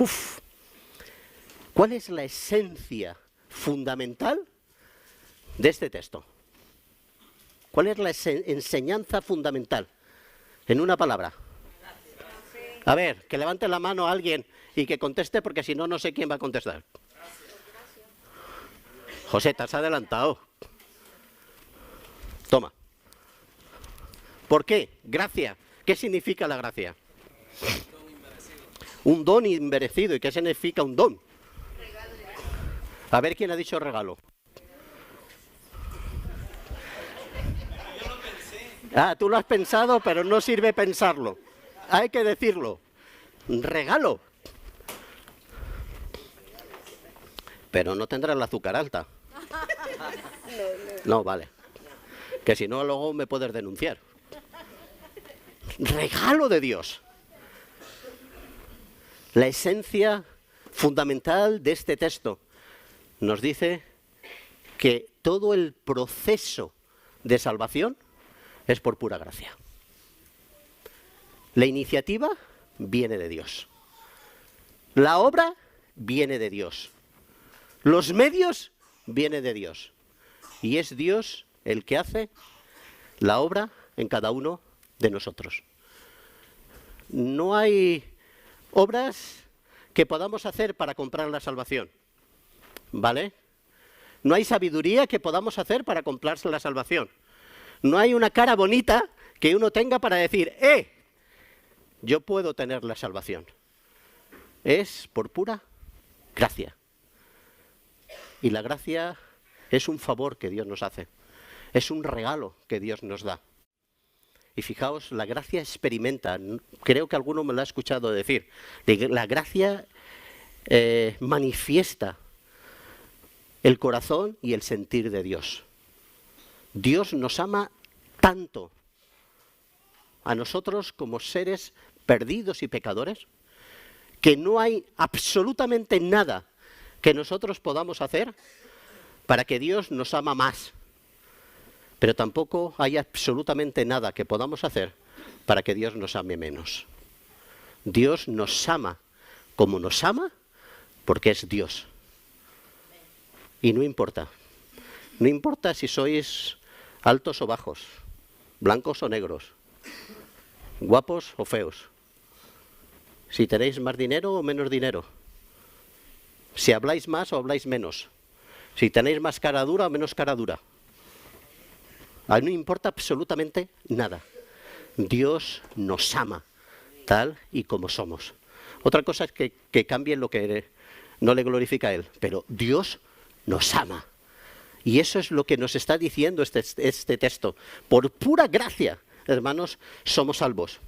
Uf. ¿Cuál es la esencia fundamental de este texto? ¿Cuál es la enseñanza fundamental? En una palabra. A ver, que levante la mano a alguien y que conteste, porque si no, no sé quién va a contestar. José, te has adelantado. Toma. ¿Por qué? Gracia. ¿Qué significa la gracia? Un don inmerecido. ¿Y qué significa un don? A ver quién ha dicho regalo. Ah, tú lo has pensado, pero no sirve pensarlo. Hay que decirlo. Regalo. Pero no tendrá el azúcar alta. No, vale. Que si no, luego me puedes denunciar. Regalo de Dios. La esencia fundamental de este texto nos dice que todo el proceso de salvación es por pura gracia. La iniciativa viene de Dios. La obra viene de Dios. Los medios vienen de Dios. Y es Dios el que hace la obra en cada uno de nosotros. No hay obras que podamos hacer para comprar la salvación, ¿vale? No hay sabiduría que podamos hacer para comprarse la salvación. No hay una cara bonita que uno tenga para decir, yo puedo tener la salvación. Es por pura gracia. Y la gracia es un favor que Dios nos hace. Es un regalo que Dios nos da. Y fijaos, la gracia experimenta, creo que alguno me lo ha escuchado decir, la gracia manifiesta el corazón y el sentir de Dios. Dios nos ama tanto a nosotros como seres perdidos y pecadores, que no hay absolutamente nada que nosotros podamos hacer para que Dios nos ama más. Pero tampoco hay absolutamente nada que podamos hacer para que Dios nos ame menos. Dios nos ama como nos ama porque es Dios. Y no importa. No importa si sois altos o bajos, blancos o negros, guapos o feos, si tenéis más dinero o menos dinero, si habláis más o habláis menos, si tenéis más cara dura o menos cara dura. No importa absolutamente nada. Dios nos ama tal y como somos. Otra cosa es que cambie lo que no le glorifica a Él, pero Dios nos ama. Y eso es lo que nos está diciendo este texto. Por pura gracia, hermanos, somos salvos.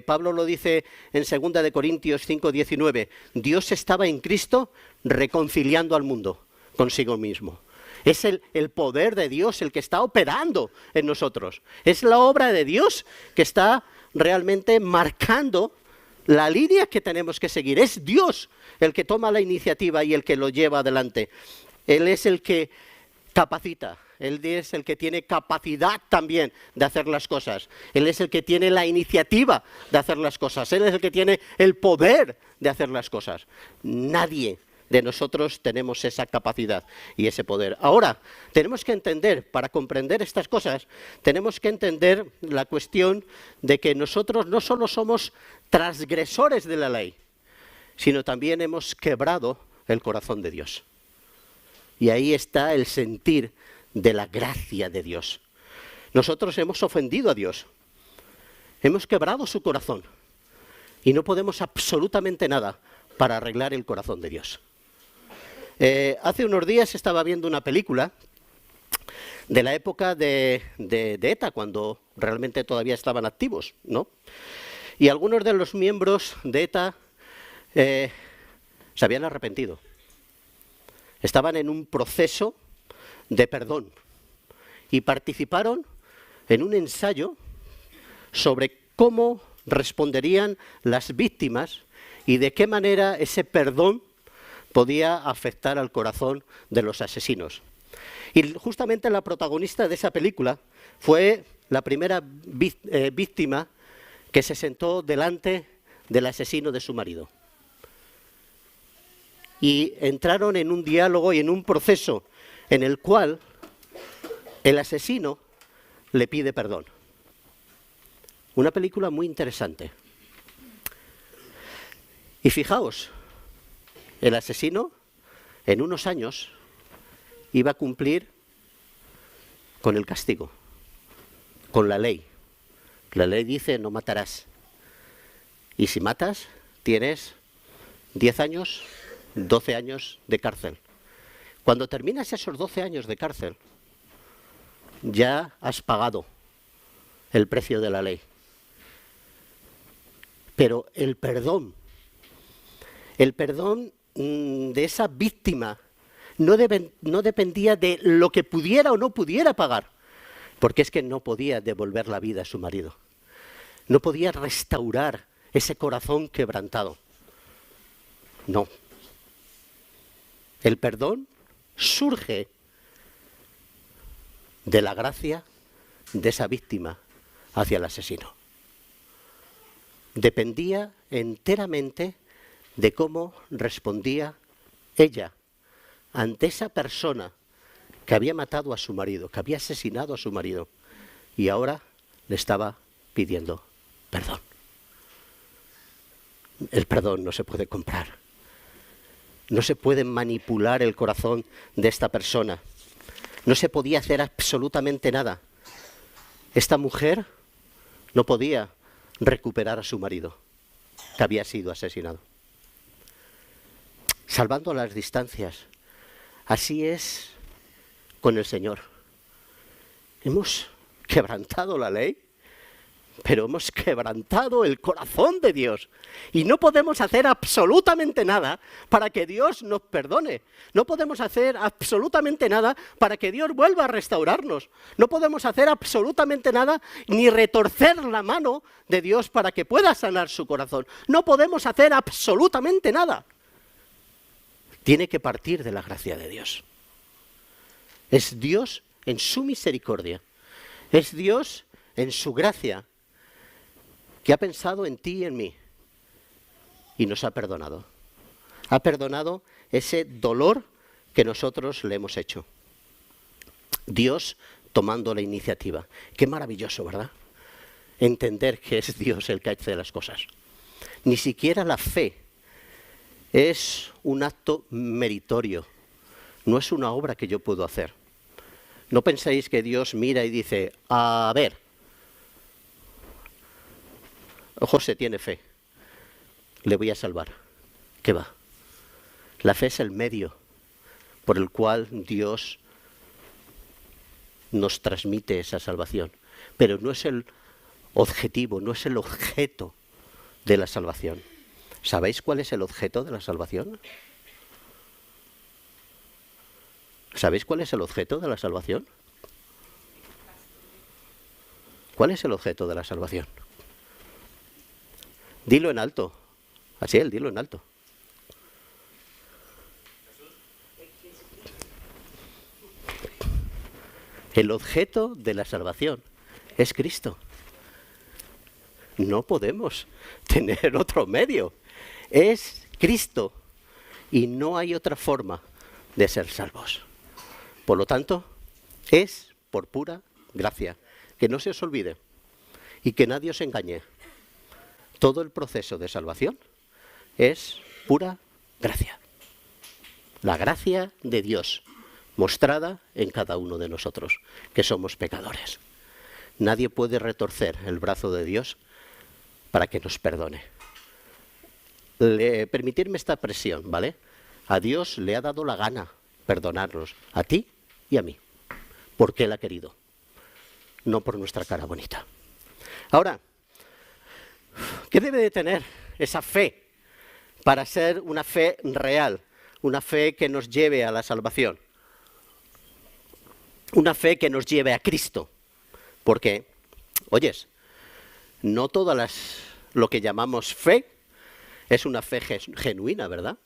Pablo lo dice en 2 Corintios 5:19. Dios estaba en Cristo reconciliando al mundo consigo mismo. Es el poder de Dios el que está operando en nosotros. Es la obra de Dios que está realmente marcando la línea que tenemos que seguir. Es Dios el que toma la iniciativa y el que lo lleva adelante. Él es el que capacita. Él es el que tiene capacidad también de hacer las cosas. Él es el que tiene la iniciativa de hacer las cosas. Él es el que tiene el poder de hacer las cosas. Nadie de nosotros tenemos esa capacidad y ese poder. Ahora, tenemos que entender, para comprender estas cosas, tenemos que entender la cuestión de que nosotros no solo somos transgresores de la ley, sino también hemos quebrado el corazón de Dios. Y ahí está el sentir de la gracia de Dios. Nosotros hemos ofendido a Dios, hemos quebrado su corazón y no podemos absolutamente nada para arreglar el corazón de Dios. Hace unos días estaba viendo una película de la época de ETA, cuando realmente todavía estaban activos, ¿no? Y algunos de los miembros de ETA se habían arrepentido. Estaban en un proceso de perdón y participaron en un ensayo sobre cómo responderían las víctimas y de qué manera ese perdón podía afectar al corazón de los asesinos. Y justamente la protagonista de esa película fue la primera víctima que se sentó delante del asesino de su marido. y entraron en un diálogo y en un proceso en el cual el asesino le pide perdón. Una película muy interesante. Y fijaos, el asesino en unos años iba a cumplir con el castigo, con la ley. La ley dice no matarás. Y si matas, tienes 10 años, 12 años de cárcel. Cuando terminas esos 12 años de cárcel, ya has pagado el precio de la ley. Pero el perdón de esa víctima no dependía de lo que pudiera o no pudiera pagar, porque es que no podía devolver la vida a su marido. No podía restaurar ese corazón quebrantado. No. El perdón surge de la gracia de esa víctima hacia el asesino. Dependía enteramente de cómo respondía ella ante esa persona que había matado a su marido, que había asesinado a su marido, y ahora le estaba pidiendo perdón. El perdón no se puede comprar. No se puede manipular el corazón de esta persona. No se podía hacer absolutamente nada. Esta mujer no podía recuperar a su marido, que había sido asesinado. Salvando las distancias, así es con el Señor. Hemos quebrantado la ley, pero hemos quebrantado el corazón de Dios. Y no podemos hacer absolutamente nada para que Dios nos perdone. No podemos hacer absolutamente nada para que Dios vuelva a restaurarnos. No podemos hacer absolutamente nada ni retorcer la mano de Dios para que pueda sanar su corazón. No podemos hacer absolutamente nada. Tiene que partir de la gracia de Dios. Es Dios en su misericordia. Es Dios en su gracia que ha pensado en ti y en mí y nos ha perdonado. Ha perdonado ese dolor que nosotros le hemos hecho. Dios tomando la iniciativa. Qué maravilloso, ¿verdad? Entender que es Dios el que hace las cosas. Ni siquiera la fe es un acto meritorio. No es una obra que yo puedo hacer. No penséis que Dios mira y dice, a ver, José tiene fe, le voy a salvar. ¿Qué va? La fe es el medio por el cual Dios nos transmite esa salvación. Pero no es el objetivo, no es el objeto de la salvación. ¿Sabéis cuál es el objeto de la salvación? ¿Sabéis cuál es el objeto de la salvación? ¿Cuál es el objeto de la salvación? Dilo en alto. Así es, dilo en alto. El objeto de la salvación es Cristo. No podemos tener otro medio. Es Cristo y no hay otra forma de ser salvos. Por lo tanto, es por pura gracia. Que no se os olvide y que nadie os engañe. Todo el proceso de salvación es pura gracia. La gracia de Dios mostrada en cada uno de nosotros, que somos pecadores. Nadie puede retorcer el brazo de Dios para que nos perdone. Permitirme esta presión, ¿vale? A Dios le ha dado la gana perdonarnos, a ti y a mí, porque Él ha querido, no por nuestra cara bonita. Ahora, ¿qué debe de tener esa fe para ser una fe real? Una fe que nos lleve a la salvación. Una fe que nos lleve a Cristo. Porque, oyes, no todas lo que llamamos fe es una fe genuina, ¿verdad?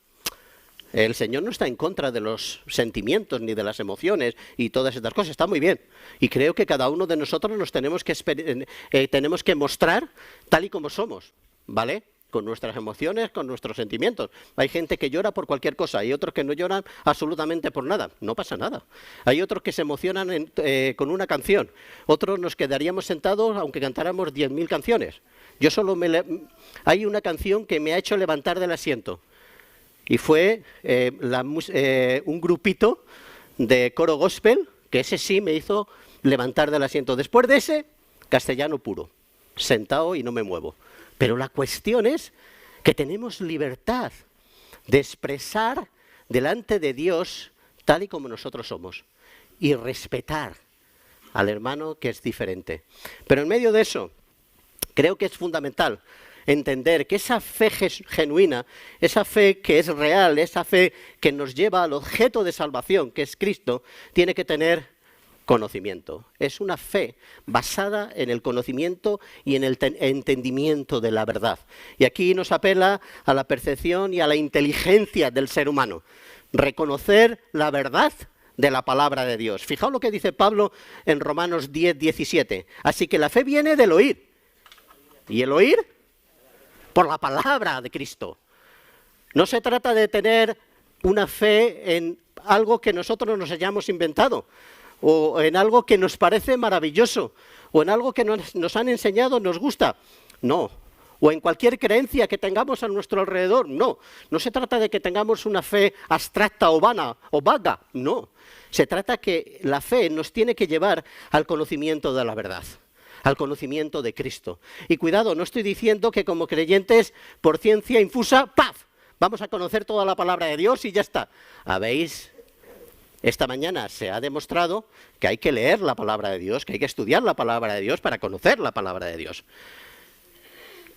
El Señor no está en contra de los sentimientos ni de las emociones y todas estas cosas, está muy bien. Y creo que cada uno de nosotros nos tenemos que mostrar tal y como somos, ¿vale? con nuestras emociones, con nuestros sentimientos. Hay gente que llora por cualquier cosa y otros que no lloran absolutamente por nada. No pasa nada. Hay otros que se emocionan con una canción. Otros nos quedaríamos sentados aunque cantáramos 10.000 canciones. Yo solo hay una canción que me ha hecho levantar del asiento. Y fue un grupito de coro gospel, que ese sí me hizo levantar del asiento. Después de ese, castellano puro, sentado y no me muevo. Pero la cuestión es que tenemos libertad de expresar delante de Dios tal y como nosotros somos y respetar al hermano que es diferente. Pero en medio de eso, creo que es fundamental entender que esa fe genuina, esa fe que es real, esa fe que nos lleva al objeto de salvación, que es Cristo, tiene que tener conocimiento. Es una fe basada en el conocimiento y en el entendimiento de la verdad. Y aquí nos apela a la percepción y a la inteligencia del ser humano. Reconocer la verdad de la palabra de Dios. Fijaos lo que dice Pablo en Romanos 10, 17. Así que la fe viene del oír. ¿Y el oír? Por la palabra de Cristo. No se trata de tener una fe en algo que nosotros nos hayamos inventado, o en algo que nos parece maravilloso, o en algo que nos han enseñado, nos gusta. No. O en cualquier creencia que tengamos a nuestro alrededor. No. No se trata de que tengamos una fe abstracta o vana o vaga. No. Se trata que la fe nos tiene que llevar al conocimiento de la verdad, al conocimiento de Cristo. Y cuidado, no estoy diciendo que como creyentes, por ciencia infusa, ¡paf!, vamos a conocer toda la palabra de Dios y ya está. ¿Habéis? Esta mañana se ha demostrado que hay que leer la palabra de Dios, que hay que estudiar la palabra de Dios para conocer la palabra de Dios.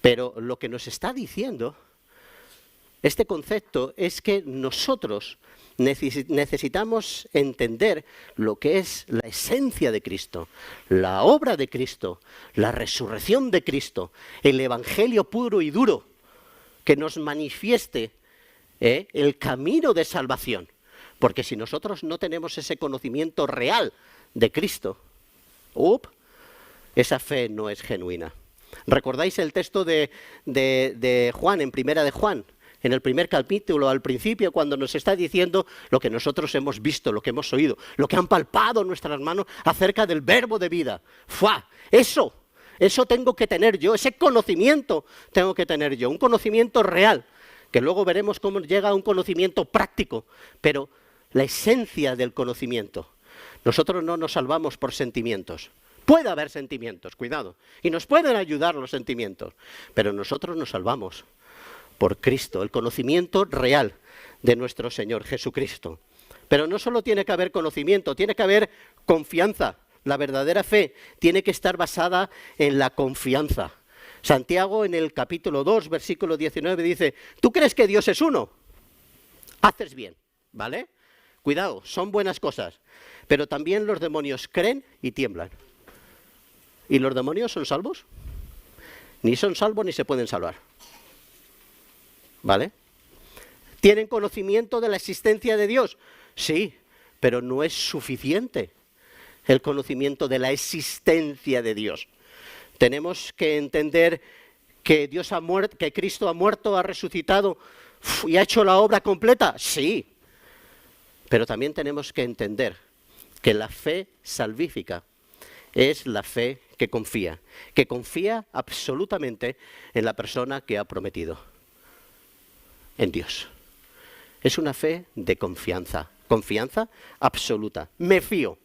Pero lo que nos está diciendo este concepto es que nosotros necesitamos entender lo que es la esencia de Cristo, la obra de Cristo, la resurrección de Cristo, el evangelio puro y duro que nos manifieste el camino de salvación. Porque si nosotros no tenemos ese conocimiento real de Cristo, esa fe no es genuina. ¿Recordáis el texto de Juan, en Primera de Juan? En el primer capítulo, al principio, cuando nos está diciendo lo que nosotros hemos visto, lo que hemos oído, lo que han palpado nuestras manos acerca del verbo de vida. ¡Fua! Eso tengo que tener yo, ese conocimiento tengo que tener yo, un conocimiento real, que luego veremos cómo llega a un conocimiento práctico, pero la esencia del conocimiento. Nosotros no nos salvamos por sentimientos. Puede haber sentimientos, cuidado, y nos pueden ayudar los sentimientos, pero nosotros nos salvamos por Cristo, el conocimiento real de nuestro Señor Jesucristo. Pero no solo tiene que haber conocimiento, tiene que haber confianza. La verdadera fe tiene que estar basada en la confianza. Santiago en el capítulo 2, versículo 19 dice, ¿tú crees que Dios es uno? Haces bien, ¿vale? Cuidado, son buenas cosas. Pero también los demonios creen y tiemblan. ¿Y los demonios son salvos? Ni son salvos ni se pueden salvar. ¿Vale? ¿Tienen conocimiento de la existencia de Dios? Sí, pero no es suficiente el conocimiento de la existencia de Dios. Tenemos que entender que Dios ha muerto, que Cristo ha muerto, ha resucitado y ha hecho la obra completa. Sí, pero también tenemos que entender que la fe salvífica es la fe que confía absolutamente en la persona que ha prometido, en Dios. Es una fe de confianza absoluta. Me fío.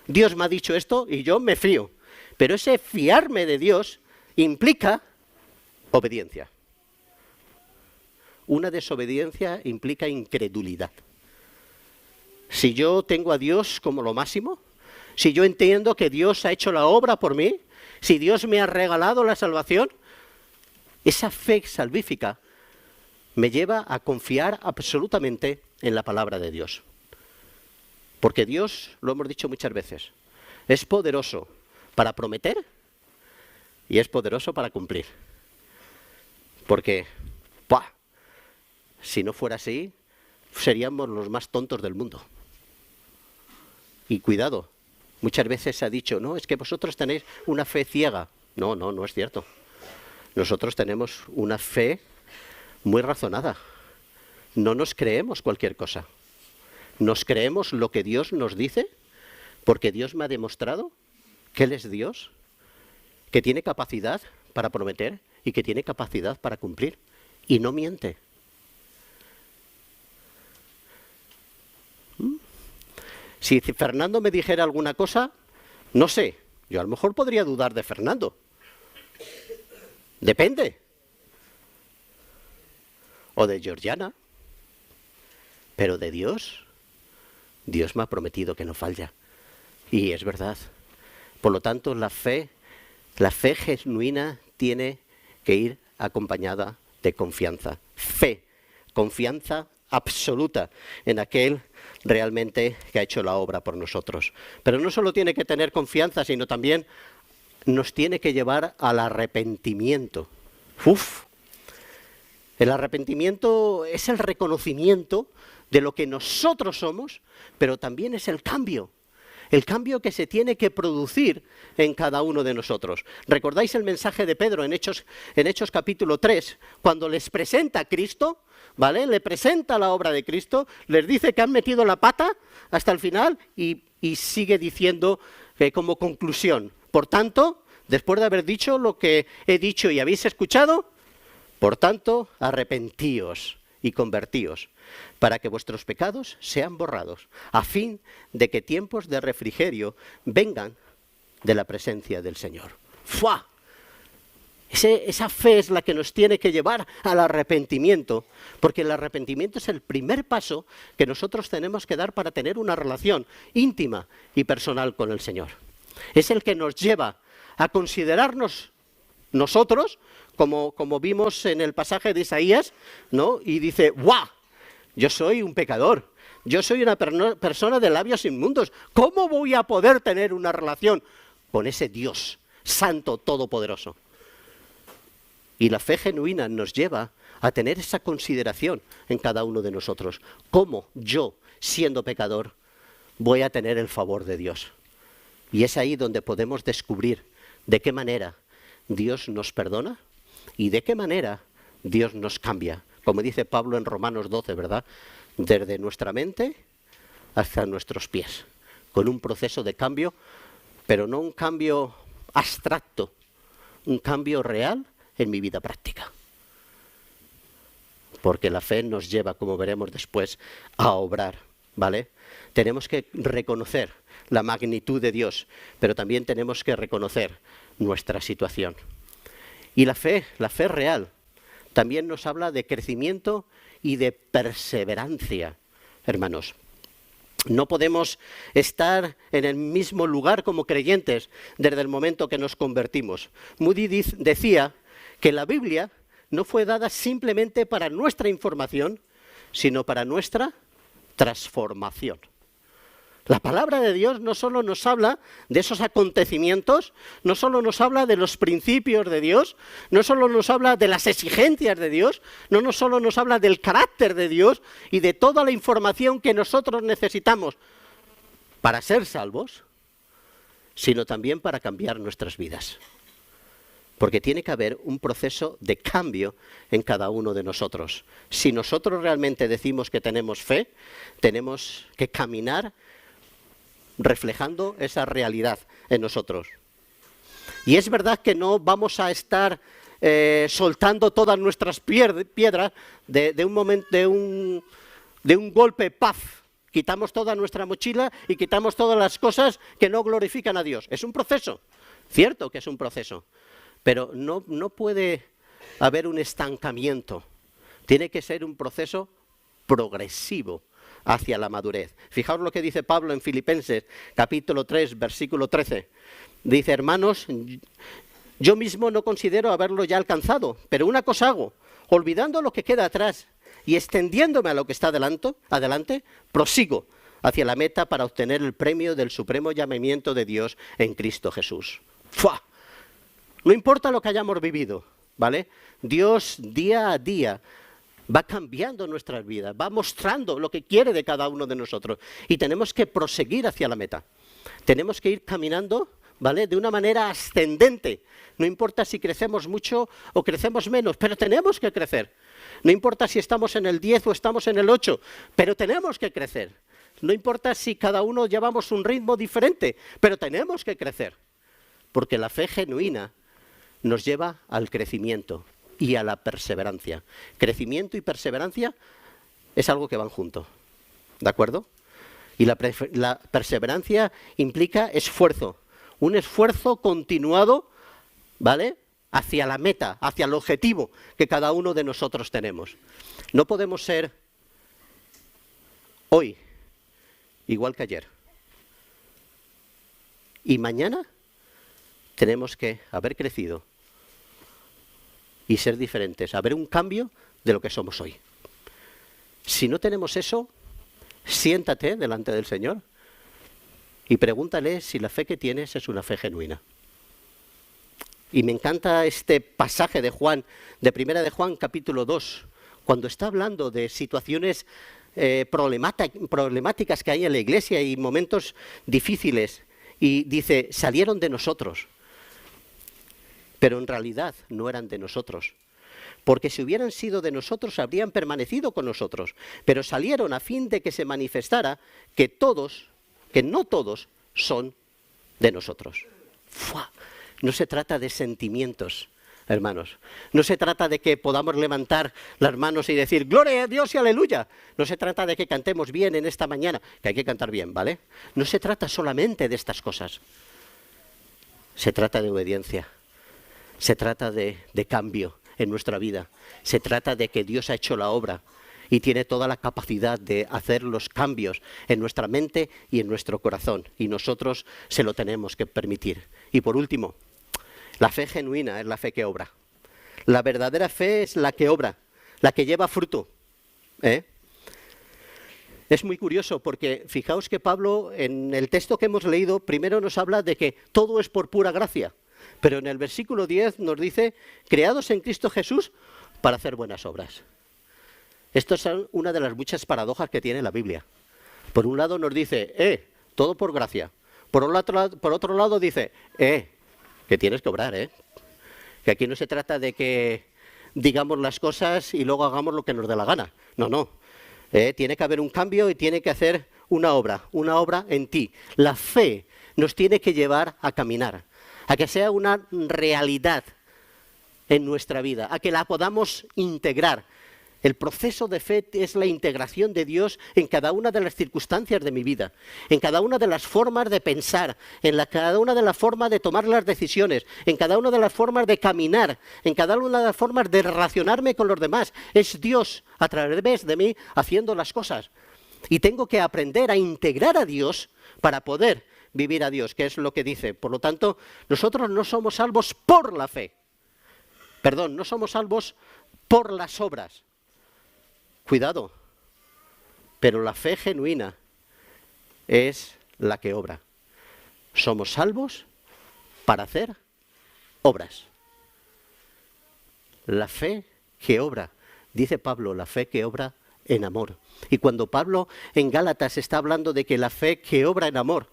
Dios me ha dicho esto y yo me fío. Pero ese fiarme de Dios implica obediencia. Una desobediencia implica incredulidad. Si yo tengo a Dios como lo máximo, si yo entiendo que Dios ha hecho la obra por mí, si Dios me ha regalado la salvación, esa fe salvífica me lleva a confiar absolutamente en la palabra de Dios. Porque Dios, lo hemos dicho muchas veces, es poderoso para prometer y es poderoso para cumplir. Porque, si no fuera así, seríamos los más tontos del mundo. Y cuidado, muchas veces se ha dicho, no, es que vosotros tenéis una fe ciega. No, no es cierto. Nosotros tenemos una fe muy razonada. No nos creemos cualquier cosa. Nos creemos lo que Dios nos dice, porque Dios me ha demostrado que Él es Dios, que tiene capacidad para prometer y que tiene capacidad para cumplir. Y no miente. Si Fernando me dijera alguna cosa, no sé, yo a lo mejor podría dudar de Fernando. Depende. O de Georgiana. Pero de Dios, Dios me ha prometido que no falla. Y es verdad. Por lo tanto, la fe genuina tiene que ir acompañada de confianza. Fe, confianza absoluta en aquel realmente que ha hecho la obra por nosotros. Pero no solo tiene que tener confianza, sino también nos tiene que llevar al arrepentimiento. El arrepentimiento es el reconocimiento de lo que nosotros somos, pero también es el cambio que se tiene que producir en cada uno de nosotros. ¿Recordáis el mensaje de Pedro en Hechos capítulo 3, cuando les presenta a Cristo? ¿Vale? Le presenta la obra de Cristo, les dice que han metido la pata hasta el final y sigue diciendo como conclusión: por tanto, después de haber dicho lo que he dicho y habéis escuchado, por tanto, arrepentíos y convertíos, para que vuestros pecados sean borrados, a fin de que tiempos de refrigerio vengan de la presencia del Señor. ¡Fua! Esa fe es la que nos tiene que llevar al arrepentimiento, porque el arrepentimiento es el primer paso que nosotros tenemos que dar para tener una relación íntima y personal con el Señor. Es el que nos lleva a considerarnos nosotros, como vimos en el pasaje de Isaías, ¿no? Y dice: ¡guau! Yo soy un pecador, yo soy una persona de labios inmundos. ¿Cómo voy a poder tener una relación con ese Dios santo, todopoderoso? Y la fe genuina nos lleva a tener esa consideración en cada uno de nosotros. ¿Cómo yo, siendo pecador, voy a tener el favor de Dios? Y es ahí donde podemos descubrir de qué manera Dios nos perdona y de qué manera Dios nos cambia. Como dice Pablo en Romanos 12, ¿verdad? Desde nuestra mente hasta nuestros pies, con un proceso de cambio, pero no un cambio abstracto, un cambio real en mi vida práctica. Porque la fe nos lleva, como veremos después, a obrar, ¿vale? Tenemos que reconocer la magnitud de Dios, pero también tenemos que reconocer nuestra situación. Y la fe real, también nos habla de crecimiento y de perseverancia, hermanos. No podemos estar en el mismo lugar como creyentes desde el momento que nos convertimos. Moody decía que la Biblia no fue dada simplemente para nuestra información, sino para nuestra transformación. La palabra de Dios no solo nos habla de esos acontecimientos, no solo nos habla de los principios de Dios, no solo nos habla de las exigencias de Dios, no solo nos habla del carácter de Dios y de toda la información que nosotros necesitamos para ser salvos, sino también para cambiar nuestras vidas. Porque tiene que haber un proceso de cambio en cada uno de nosotros. Si nosotros realmente decimos que tenemos fe, tenemos que caminar reflejando esa realidad en nosotros. Y es verdad que no vamos a estar soltando todas nuestras piedras de un golpe, ¡paf! Quitamos toda nuestra mochila y quitamos todas las cosas que no glorifican a Dios. Es un proceso, cierto que es un proceso, pero no puede haber un estancamiento. Tiene que ser un proceso progresivo hacia la madurez. Fijaos lo que dice Pablo en Filipenses, capítulo 3, versículo 13. Dice: hermanos, yo mismo no considero haberlo ya alcanzado, pero una cosa hago, olvidando lo que queda atrás y extendiéndome a lo que está adelante, prosigo hacia la meta para obtener el premio del supremo llamamiento de Dios en Cristo Jesús. ¡Fua! No importa lo que hayamos vivido, ¿vale? Dios día a día va cambiando nuestras vidas, va mostrando lo que quiere de cada uno de nosotros y tenemos que proseguir hacia la meta. Tenemos que ir caminando, ¿vale?, de una manera ascendente. No importa si crecemos mucho o crecemos menos, pero tenemos que crecer. No importa si estamos en el 10 o estamos en el 8, pero tenemos que crecer. No importa si cada uno llevamos un ritmo diferente, pero tenemos que crecer. Porque la fe genuina nos lleva al crecimiento y a la perseverancia. Crecimiento y perseverancia es algo que van juntos, ¿de acuerdo? Y la perseverancia implica esfuerzo, un esfuerzo continuado, ¿vale?, hacia la meta, hacia el objetivo que cada uno de nosotros tenemos. No podemos ser hoy igual que ayer. Y mañana tenemos que haber crecido y ser diferentes, haber un cambio de lo que somos hoy. Si no tenemos eso, siéntate delante del Señor y pregúntale si la fe que tienes es una fe genuina. Y me encanta este pasaje de Juan, de Primera de Juan, capítulo 2, cuando está hablando de situaciones problemáticas que hay en la iglesia y momentos difíciles. Y dice, salieron de nosotros, pero en realidad no eran de nosotros. Porque si hubieran sido de nosotros, habrían permanecido con nosotros. Pero salieron a fin de que se manifestara que no todos son de nosotros. ¡Fua! No se trata de sentimientos, hermanos. No se trata de que podamos levantar las manos y decir, gloria a Dios y aleluya. No se trata de que cantemos bien en esta mañana, que hay que cantar bien, ¿vale? No se trata solamente de estas cosas. Se trata de obediencia. Se trata de cambio en nuestra vida. Se trata de que Dios ha hecho la obra y tiene toda la capacidad de hacer los cambios en nuestra mente y en nuestro corazón. Y nosotros se lo tenemos que permitir. Y por último, la fe genuina es la fe que obra. La verdadera fe es la que obra, la que lleva fruto. Es muy curioso porque fijaos que Pablo, en el texto que hemos leído, primero nos habla de que todo es por pura gracia. Pero en el versículo 10 nos dice, creados en Cristo Jesús para hacer buenas obras. Esto es una de las muchas paradojas que tiene la Biblia. Por un lado nos dice, todo por gracia. Por otro lado dice, que tienes que obrar, que aquí no se trata de que digamos las cosas y luego hagamos lo que nos dé la gana. No. Tiene que haber un cambio y tiene que hacer una obra en ti. La fe nos tiene que llevar a caminar, a que sea una realidad en nuestra vida, a que la podamos integrar. El proceso de fe es la integración de Dios en cada una de las circunstancias de mi vida, en cada una de las formas de pensar, cada una de las formas de tomar las decisiones, en cada una de las formas de caminar, en cada una de las formas de relacionarme con los demás. Es Dios a través de mí haciendo las cosas. Y tengo que aprender a integrar a Dios para poder vivir a Dios, que es lo que dice. Por lo tanto, nosotros no somos salvos por la fe. Perdón, no somos salvos por las obras. Cuidado, pero la fe genuina es la que obra. Somos salvos para hacer obras. La fe que obra, dice Pablo, la fe que obra en amor. Y cuando Pablo en Gálatas está hablando de que la fe que obra en amor,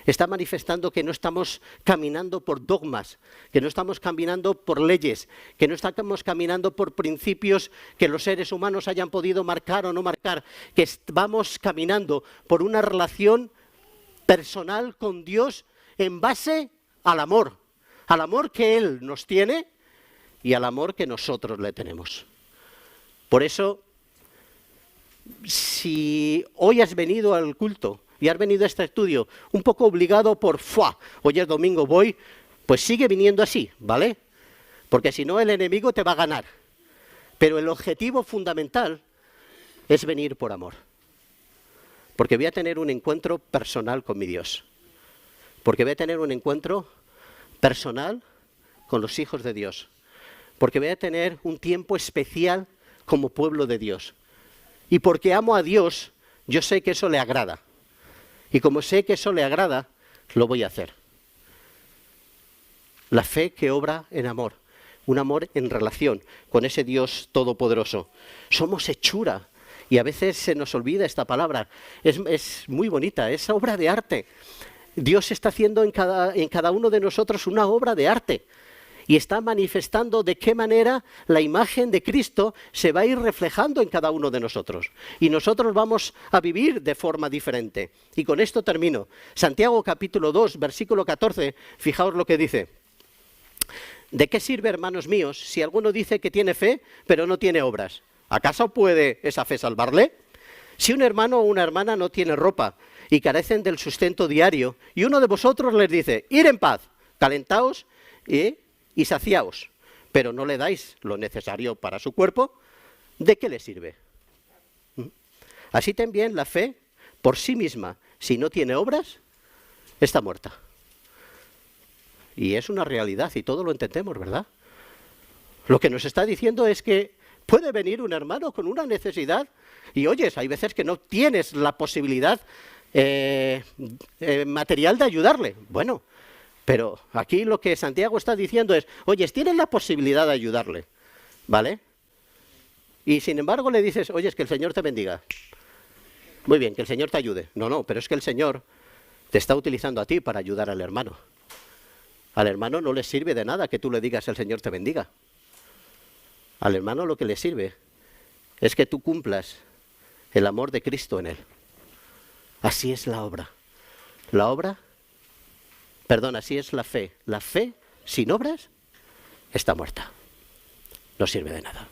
está manifestando que no estamos caminando por dogmas, que no estamos caminando por leyes, que no estamos caminando por principios que los seres humanos hayan podido marcar o no marcar, que vamos caminando por una relación personal con Dios en base al amor que Él nos tiene y al amor que nosotros le tenemos. Por eso, si hoy has venido al culto y has venido a este estudio un poco obligado por, hoy es domingo, voy, pues sigue viniendo así, ¿vale? Porque si no el enemigo te va a ganar. Pero el objetivo fundamental es venir por amor. Porque voy a tener un encuentro personal con mi Dios. Porque voy a tener un encuentro personal con los hijos de Dios. Porque voy a tener un tiempo especial como pueblo de Dios. Y porque amo a Dios, yo sé que eso le agrada. Y como sé que eso le agrada, lo voy a hacer. La fe que obra en amor, un amor en relación con ese Dios todopoderoso. Somos hechura, y a veces se nos olvida esta palabra. Es muy bonita, es obra de arte. Dios está haciendo en cada uno de nosotros una obra de arte. y está manifestando de qué manera la imagen de Cristo se va a ir reflejando en cada uno de nosotros. Y nosotros vamos a vivir de forma diferente. Y con esto termino. Santiago capítulo 2, versículo 14, fijaos lo que dice. ¿De qué sirve, hermanos míos, si alguno dice que tiene fe, pero no tiene obras? ¿Acaso puede esa fe salvarle? Si un hermano o una hermana no tiene ropa y carecen del sustento diario, y uno de vosotros les dice, id en paz, calentaos y saciaos, pero no le dais lo necesario para su cuerpo, ¿de qué le sirve? Así también la fe, por sí misma, si no tiene obras, está muerta. Y es una realidad y todo lo entendemos, ¿verdad? Lo que nos está diciendo es que puede venir un hermano con una necesidad y oyes, hay veces que no tienes la posibilidad material de ayudarle. Bueno, pero aquí lo que Santiago está diciendo es, oyes, tienes la posibilidad de ayudarle, ¿vale? Y sin embargo le dices, oyes, que el Señor te bendiga. Muy bien, que el Señor te ayude. No, pero es que el Señor te está utilizando a ti para ayudar al hermano. Al hermano no le sirve de nada que tú le digas el Señor te bendiga. Al hermano lo que le sirve es que tú cumplas el amor de Cristo en él. Así es la obra. Así es la fe. La fe sin obras está muerta. No sirve de nada.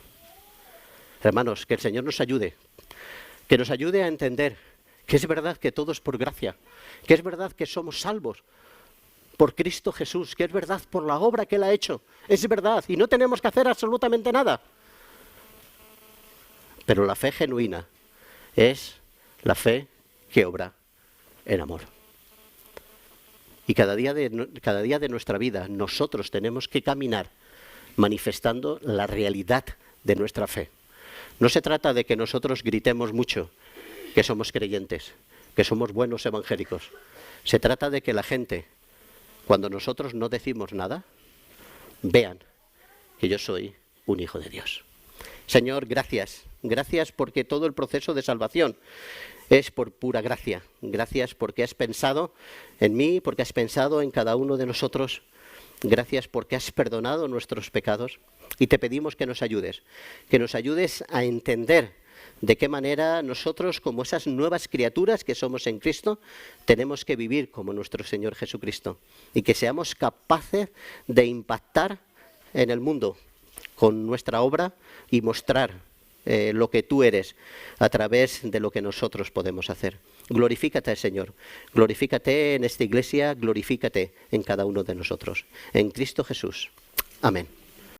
Hermanos, que el Señor nos ayude. Que nos ayude a entender que es verdad que todo es por gracia. Que es verdad que somos salvos por Cristo Jesús, que es verdad por la obra que Él ha hecho. Es verdad, y no tenemos que hacer absolutamente nada. Pero la fe genuina es la fe que obra en amor. Y cada día de nuestra vida nosotros tenemos que caminar manifestando la realidad de nuestra fe. No se trata de que nosotros gritemos mucho que somos creyentes, que somos buenos evangélicos. Se trata de que la gente, cuando nosotros no decimos nada, vean que yo soy un hijo de Dios. Señor, gracias. Gracias porque todo el proceso de salvación es por pura gracia. Gracias porque has pensado en mí, porque has pensado en cada uno de nosotros. Gracias porque has perdonado nuestros pecados. Y te pedimos que nos ayudes a entender de qué manera nosotros, como esas nuevas criaturas que somos en Cristo, tenemos que vivir como nuestro Señor Jesucristo. Y que seamos capaces de impactar en el mundo con nuestra obra y mostrar lo que tú eres a través de lo que nosotros podemos hacer. Glorifícate, Señor. Glorifícate en esta iglesia, glorifícate en cada uno de nosotros. En Cristo Jesús. Amén.